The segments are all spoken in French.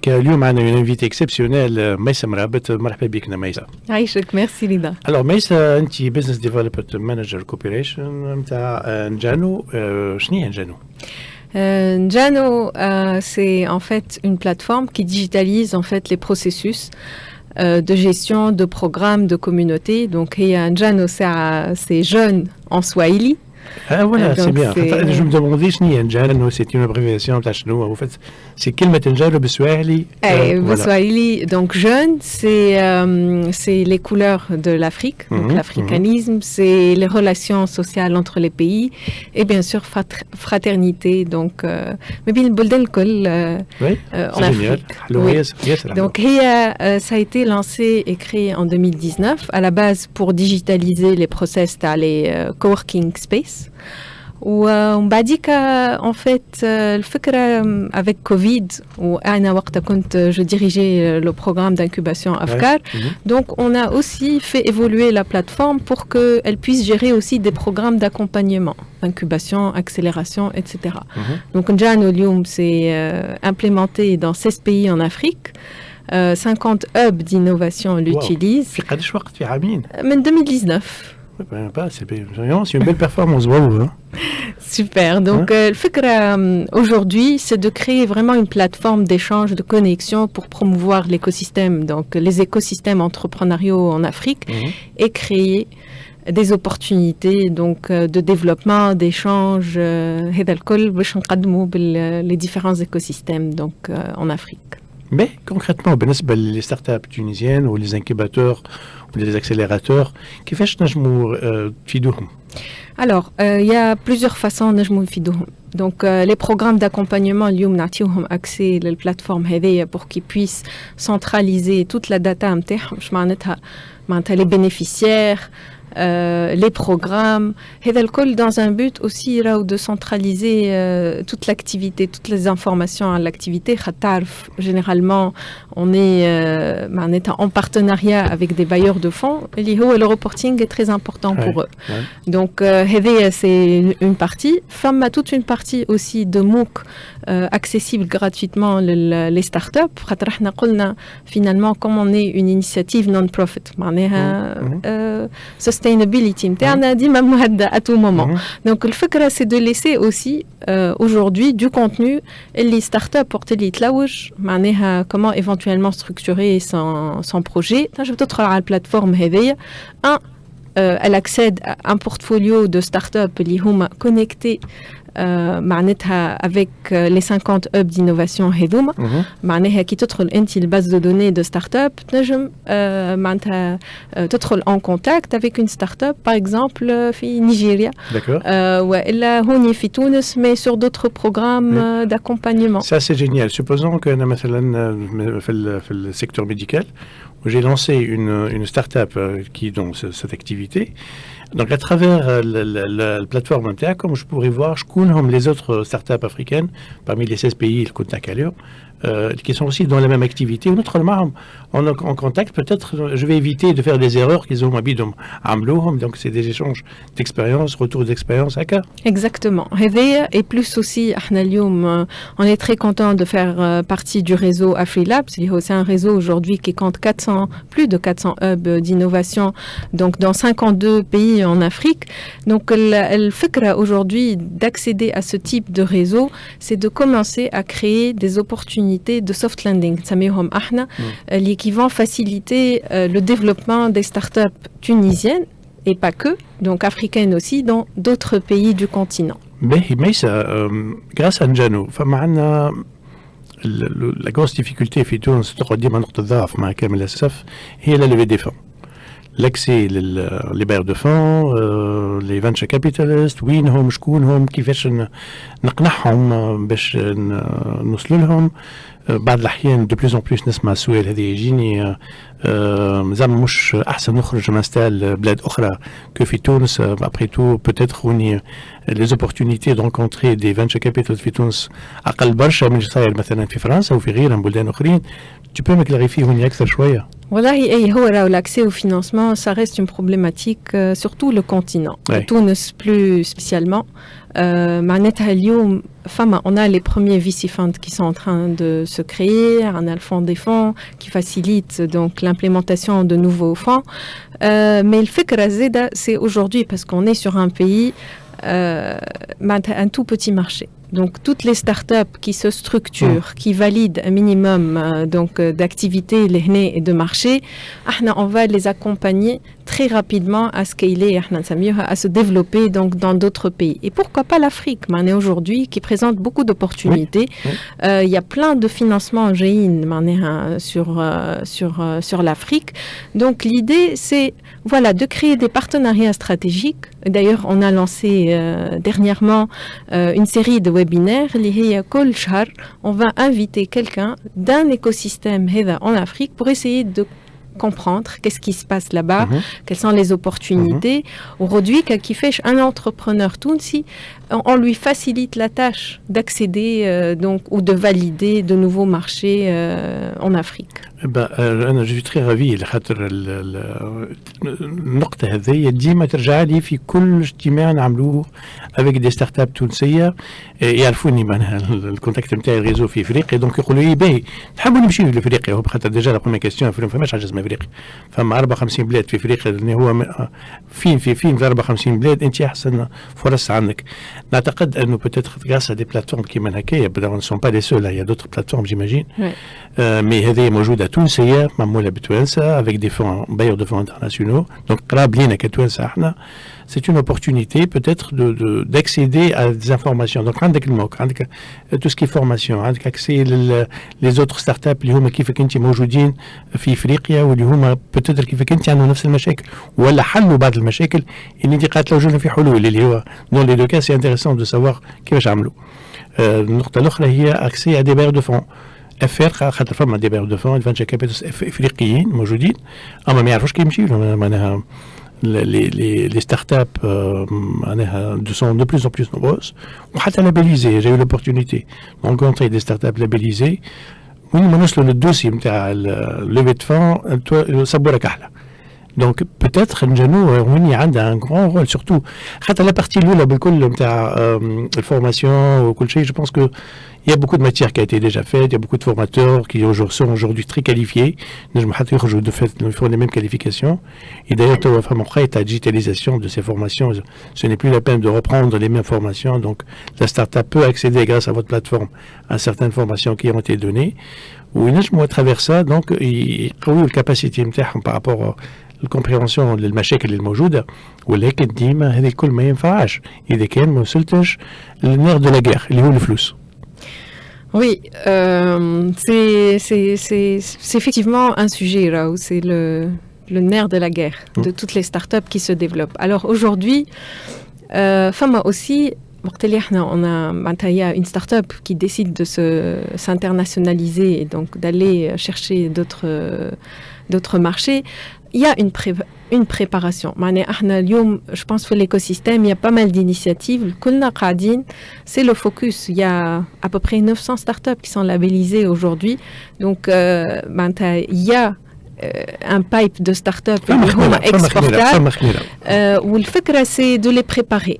اليوم معنا une invitée exceptionnelle ميسة مرابط. مرحبا بك ميسة. عايشك ميرسي ليدا. Alors ميسة انت بزنس ديفلوبمنت مانجر كوبريشن نتاع نجانو. شنو هي نجانو؟ Njano, c'est en fait une plateforme qui digitalise en fait les processus de gestion de programmes de communauté. Donc Njano, c'est jeune en Swahili. Ah voilà, c'est bien. Je me demandais شنو نجانو, c'est une abréviation تاع شنو en fait. C'est كلمة نجانو بالسواحلي. بالسواحلي, donc jeune, c'est les couleurs de l'Afrique, donc l'africanisme, c'est les relations sociales entre les pays et bien sûr fraternité, donc mais bien البلدان الكل en Afrique. Oui. Donc ça a été lancé et créé en 2019 à la base pour digitaliser les process تاع les coworking space. ومن بعديك en fait الفكرة avec Covid وأنا وقتها كنت je dirigeais le programme d'incubation Afkar. Donc on a aussi fait évoluer la plateforme pour qu'elle puisse gérer aussi des programmes d'accompagnement, incubation, accélération, etc. Donc Njano اليوم c'est implémenté dans 16 pays en Afrique. 50 hubs d'innovation l'utilisent. في قداش وقت في عامين؟ من 2019. C'est une belle performance, bravo. Hein. Super. Donc, le FICRA aujourd'hui, c'est de créer vraiment une plateforme d'échange, de connexion pour promouvoir l'écosystème, donc les écosystèmes entrepreneuriaux en Afrique et créer des opportunités donc de développement, d'échange, les différents écosystèmes donc en Afrique. Mais concrètement, les startups tunisiennes ou les incubateurs ou les accélérateurs, كيفاش نجموا تفيدوهم؟ Alors, il y a plusieurs façons نجموا نفيدوهم. Donc, les programmes d'accompagnement اليوم نعطيوهم accès للبلاتفورم هذيا pour qu'ils puissent centraliser toute la data نتاعهم. معناتها les bénéficiaires, les programmes, dans un but aussi de centraliser toute l'activité, toutes les informations à l'activité. Généralement, on est en partenariat avec des bailleurs de fonds. Le reporting est très important pour eux. Donc, c'est une partie. Femme a toute une partie aussi de MOOC accessible gratuitement les startups. Finalement, comme on est une initiative non-profit, sustainability à tout moment. Donc le fait c'est de laisser aussi aujourd'hui du contenu et les startups porter les comment éventuellement structurer son projet. Je vais peut-être à la plateforme elle accède à un portfolio de startups qui sont connectés avec les 50 hubs d'innovation هذوما معناها كي تدخل انت الباز دو دوني de start-up تنجم معناتها تدخل en contact avec une start-up par exemple في نيجيريا والا هوني في تونس mais sur d'autres programmes d'accompagnement. Ça c'est génial. Supposons que مثلا في le secteur médical où j'ai lancé une start-up qui dans cette activité. Donc à travers la plateforme Intercom, je pourrais voir les autres startups africaines parmi les 16 pays qui sont aussi dans la même activité. On est en contact, peut-être je vais éviter de faire des erreurs qu'ils ont habitué à faire. Donc c'est des échanges d'expérience, retour d'expérience. Exactement. Et plus aussi, on est très content de faire partie du réseau AfriLabs. C'est un réseau aujourd'hui qui compte plus de 400 hubs d'innovation donc dans 52 pays en Afrique. Donc le fait aujourd'hui d'accéder à ce type de réseau, c'est de commencer à créer des opportunités de soft landing, qui vont faciliter le développement des startups tunisiennes et pas que, donc africaines aussi, dans d'autres pays du continent. Mais grâce à Njano, la grosse difficulté في تونس تقدم نقطة ضعف مع كامل الأسف هي la levée des fonds. L'accès les bailleurs de fonds, les venture capitalists, وينهم شكونهم كيفاش نقنعهم باش نوصلوا لهم. بعض الأحيان de plus en plus نسمع السؤال هذا يجيني زعما مش أحسن نخرج نستال بلاد أخرى que في تونس. Après tout peut-être les opportunités de rencontrer des venture capitalists في تونس أقل برشا من صاير مثلا في فرنسا وفي غيرها من بلدان أخرين. Tu peux me clarifier هوني أكثر شوية؟ Voilà, et l'accès au financement, ça reste une problématique, surtout le continent. Tunis plus spécialement. On a les premiers VC funds qui sont en train de se créer, on a le fonds des fonds qui facilite donc l'implémentation de nouveaux fonds. Mais le fait que Razeda, c'est aujourd'hui parce qu'on est sur un pays, un tout petit marché. Donc, toutes les startups qui se structurent, qui valident un minimum d'activités et de marché, on va les accompagner très rapidement à scaler, à se développer donc, dans d'autres pays. Et pourquoi pas l'Afrique, aujourd'hui, qui présente beaucoup d'opportunités. Il y a plein de financements sur l'Afrique. Donc, l'idée, c'est de créer des partenariats stratégiques. D'ailleurs, on a lancé dernièrement une série de webinaires. On va inviter quelqu'un d'un écosystème en Afrique pour essayer de comprendre qu'est-ce qui se passe là-bas, quelles sont les opportunités. Aujourd'hui, qui fait un entrepreneur tunisi, on lui facilite la tâche d'accéder ou de valider de nouveaux marchés en Afrique. أنا جو تري رافي لخاطر النقطة هذه ديما ترجع لي في كل اجتماع نعملوه افيك دي ستارت اب تونسية يعرفوني معناها الكونتاكت نتاعي الريزو في افريقيا دونك يقولوا لي باهي نحبوا نمشيو لافريقيا خاطر ديجا لا بروميير كيستيون ما فماش حاجة اسمها افريقيا فما 54 بلاد في افريقيا اللي هو فين في 54 بلاد انت احسن فرص عندك نعتقد انه بوتيتر غراس دي بلاتفورم كيما هكايا بدون سون با لي سول هي دوتر بلاتفورم جيماجين مي هذه موجودة تونسية معمولة بتوانسة avec des fonds bailleurs de fonds internationaux donc قراب لينا كتوانسة احنا c'est une opportunité peut-être d'accéder à des informations donc عندك الموقع عندك tout ce qui est formation عندك accès les autres startups اللي هما كيفك انت موجودين في افريقيا واللي هما peut-être كيفك انت عندهم نفس المشاكل ولا حلوا بعض المشاكل اللي انت قاعد تلوجون في حلول اللي هو dans les deux cas c'est intéressant de savoir كيفاش عملوا النقطة الأخرى هي accès à des bailleurs de fonds افير خاطر فما دي باير دو فون فانشر كابيتالز افريقيين موجودين اما ما يعرفوش كيمشيو معناها les startups معناها sont de plus en plus nombreuses وحتى labellisées j'ai eu l'opportunité de rencontrer des startups labellisées وين ما نوصلوا للدوسي نتاع الليفي دو فون صبوره كحله Donc peut-être نجانو هوني عندها un grand rôle surtout حتى la partie الاولى بالكل نتاع الفورماسيون وكل شيء je pense que il y a beaucoup de matière qui a été déjà faite, il y a beaucoup de formateurs qui sont aujourd'hui très qualifiés. De fait, ils font les mêmes qualifications. Et d'ailleurs, tu vas faire la digitalisation de ces formations. Ce n'est plus la peine de reprendre les mêmes formations. Donc, la start-up peut accéder grâce à votre plateforme à certaines formations qui ont été données. Ou à travers ça, donc, ils ont une capacité par rapport à الكومبريهنسيون للمشاكل الموجوده ولكن ديما هذه الكل ما ينفعش اذا كان ما وصلتش للنير دو لا غير اللي هو الفلوس. Oui, c'est effectivement un sujet là où c'est le nerf de la guerre de toutes les startups qui se développent. Alors aujourd'hui, Fama aussi, il y a une startup qui décide de s'internationaliser et donc d'aller chercher d'autres marchés. Il y a une préparation. Je pense que l'écosystème, il y a pas mal d'initiatives. C'est le focus. Il y a à peu près 900 startups qui sont labellisées aujourd'hui. Donc, il y a un pipe de startups exportables. Où le fait, c'est de les préparer.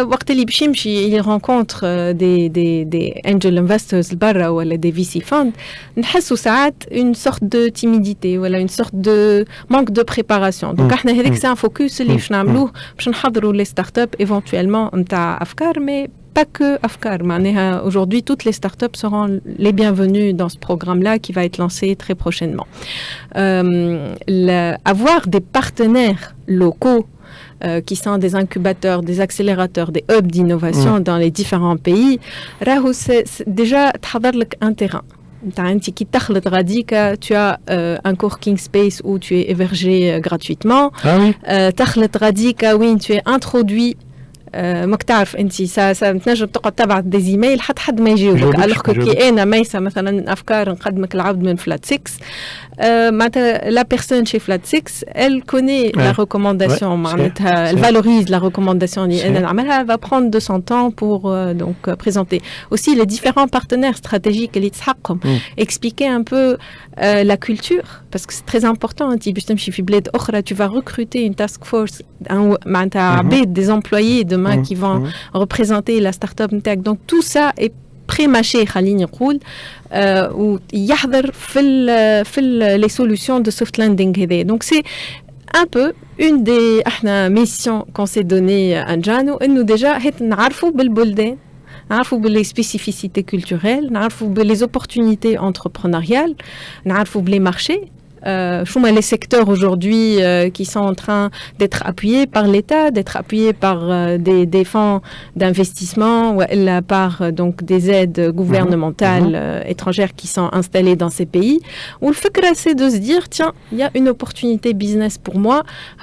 وقت اللي باش يمشي يرونكونتر دي انجل انفسترز برا ولا دي في سي فاند نحسوا ساعات اون سورت دو تيميديتي ولا اون سورت دو مانك دو بريباراسيون دونك احنا هذيك سي ان فوكس اللي باش نعملوه باش نحضروا لي ستارت اب ايفونتويلمون نتاع افكار مي pas que أفكار. معناها aujourd'hui toutes les startups seront les bienvenues dans ce programme-là qui va être lancé très prochainement. Avoir des partenaires locaux qui sont des incubateurs, des accélérateurs, des hubs d'innovation dans les différents pays, c'est déjà تحضر لك un terrain. Qui تخلط غاديك, tu as un coworking space où tu es hébergé gratuitement. تخلط غاديك, oui, tu es introduit ماك تعرف انت تنجم تقعد تبعت دي زيميل حد ما يجاوبك الوغ كي انا ميسه مثلا افكار نقدمك العبد من فلات 6 معناتها لا بيرسون شي فلات 6 elle connaît la recommandation معناتها elle valorise la recommandation اللي انا نعملها va prendre de son temps pour donc présenter aussi les différents partenaires stratégiques اللي تسحقهم expliquer un peu la culture parce que c'est très important انت باش تمشي في بلاد اخرى tu vas recruter une task force معناتها عباد des employés demain qui vont représenter la start-up نتاعك donc tout ça est pré-mâché خليني نقول ويحضر في les solutions de soft landing هذا donc c'est un peu une des missions qu'on s'est donné à Njano انه déjà هات نعرفوا بالبلدان نعرفوا باللي spécificités culturelles نعرفوا باللي opportunités entrepreneuriales نعرفوا باللي marchés les secteurs aujourd'hui qui sont en train d'être appuyés par l'État, d'être appuyés par des fonds d'investissement ou par donc des aides gouvernementales étrangères qui sont installées dans ces pays. Où le fait c'est de se dire tiens, il y a une opportunité business pour moi.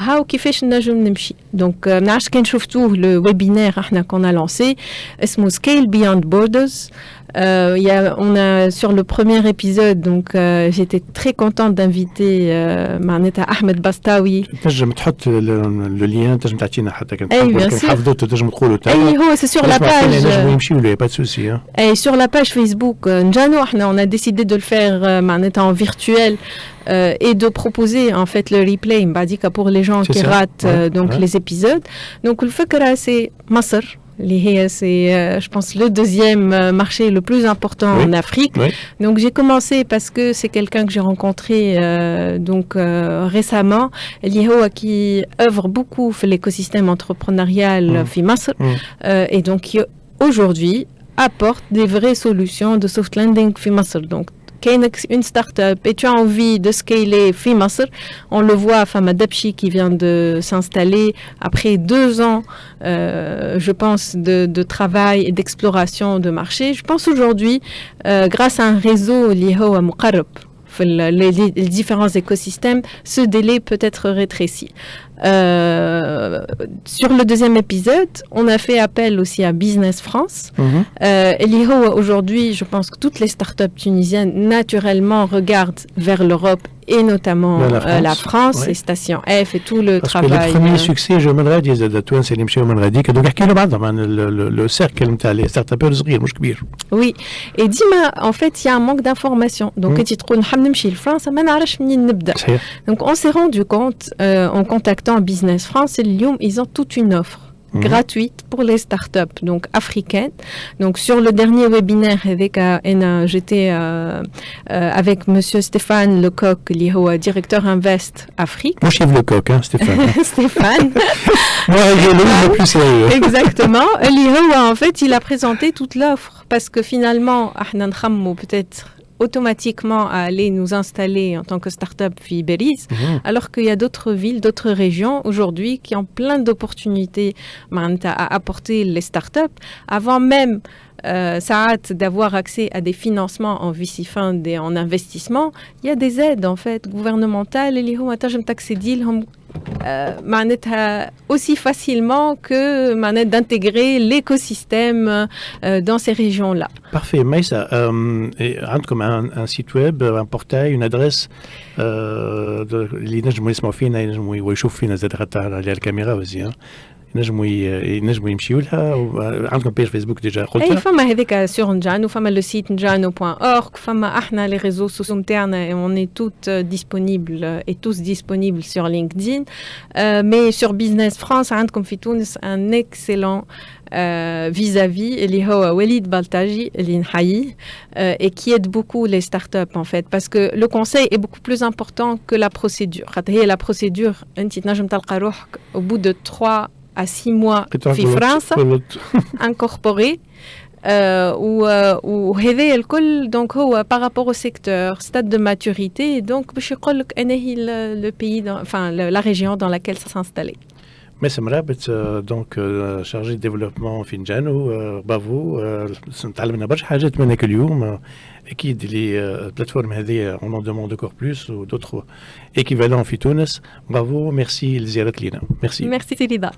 How كيفاش نجم نمشي. Donc نعرفش كان شفتوه le webinaire qu'on a lancé اسمه Scale Beyond Borders. On a sur le premier épisode donc j'étais très contente d'inviter معناتها أحمد باستاوي. تنجم تحط le lien تنجم تعطينا حتى كان حافظته تنجم تقولوا تاع. أي هو c'est sur la page. نجم يمشيوا له pas de souci. Et sur la page Facebook Njano on a décidé de le faire معناتها en virtuel. Et de proposer en fait le replay pour les gens qui ratent donc les épisodes. Donc le فكرة c'est Masr. C'est, je pense, le deuxième marché le plus important en Afrique. Donc, j'ai commencé parce que c'est quelqu'un que j'ai rencontré récemment, qui œuvre beaucoup dans l'écosystème entrepreneurial في مصر, et donc qui aujourd'hui apporte des vraies solutions de soft landing في مصر. Donc, une start-up et tu as envie de scaler في مصر, on le voit, Fama Dapchi qui vient de s'installer après 2 ans, je pense, de travail et d'exploration de marché. Je pense aujourd'hui, grâce à un réseau lié à Muqarrab, les différents écosystèmes, ce délai peut être rétréci. Sur le deuxième épisode, on a fait appel aussi à Business France. Aujourd'hui, je pense que toutes les startups tunisiennes naturellement regardent vers l'Europe et notamment la France, les stations F et tout le travail. Parce que le premier succès, je me radis, c'est toi, c'est l'imchio me radis, que donc à quel moment le cercle نتاع les startupeurs صغير مش كبير. Oui, et dis-moi, en fait, il y a un manque d'informations. Donc, quand tu te trouves نحب نمشي لفرنسا, ما نعرفش منين نبدا. Donc, on s'est rendu compte en contactant Business France, ils ont toute une offre gratuite pour les startups donc africaines. Donc sur le dernier webinaire j'étais avec monsieur Stéphane Lecoq, directeur Invest Afrique. Mon chef Lecoq, hein, Stéphane. Stéphane. Moi, je le plus sérieux. Exactement. En fait, il a présenté toute l'offre parce que finalement, peut-être automatiquement à aller nous installer en tant que start-up في باريس, alors qu'il y a d'autres villes, d'autres régions aujourd'hui qui ont plein d'opportunités à apporter les start-up avant même d'avoir accès à des financements en VC fund et en investissement. Il y a des aides en fait gouvernementales اللي هو تنجم تاكسيدي لهم aussi facilement que d'intégrer l'écosystème dans ces régions-là. Parfait. Maïssa, comme un site web, un portail, une adresse, اللي نجموا يسمعوا فينا, ينجموا يشوفوا فينا زاد حتى على الكاميرا وزي. ينجموا يمشيوا لها. عندكم بيج فيسبوك ديجا قلتها؟ اي فما هذيك سور نجانو, فما لو سيت njano.org, فما احنا لي ريزو سوسيو نتاعنا, on est toutes disponibles et tous disponibles sur LinkedIn. Mais sur Business France عندكم في تونس un excellent vis-à-vis اللي هو وليد بلطاجي اللي نحييه, et qui aide beaucoup les startups en fait, parce que le conseil est beaucoup plus important que la procédure. هي la procédure انت تنجم تلقى روحك au bout de 3 à 6 mois في فرنسا incorporé, وهذا الكل donc هو par rapport au secteur, stade de maturité, donc باش يقول لك أنا هي le pays, enfin la région dans laquelle ça s'installer. Mais مرابط donc chargé de développement في نجانو, bravo, تعلمنا برشا حاجات منك اليوم. أكيد اللي البلاتفورم هذه on en demande encore plus ou d'autres équivalents في تونس. Bravo, merci لزيارتك لينا. Merci. Merci Célida.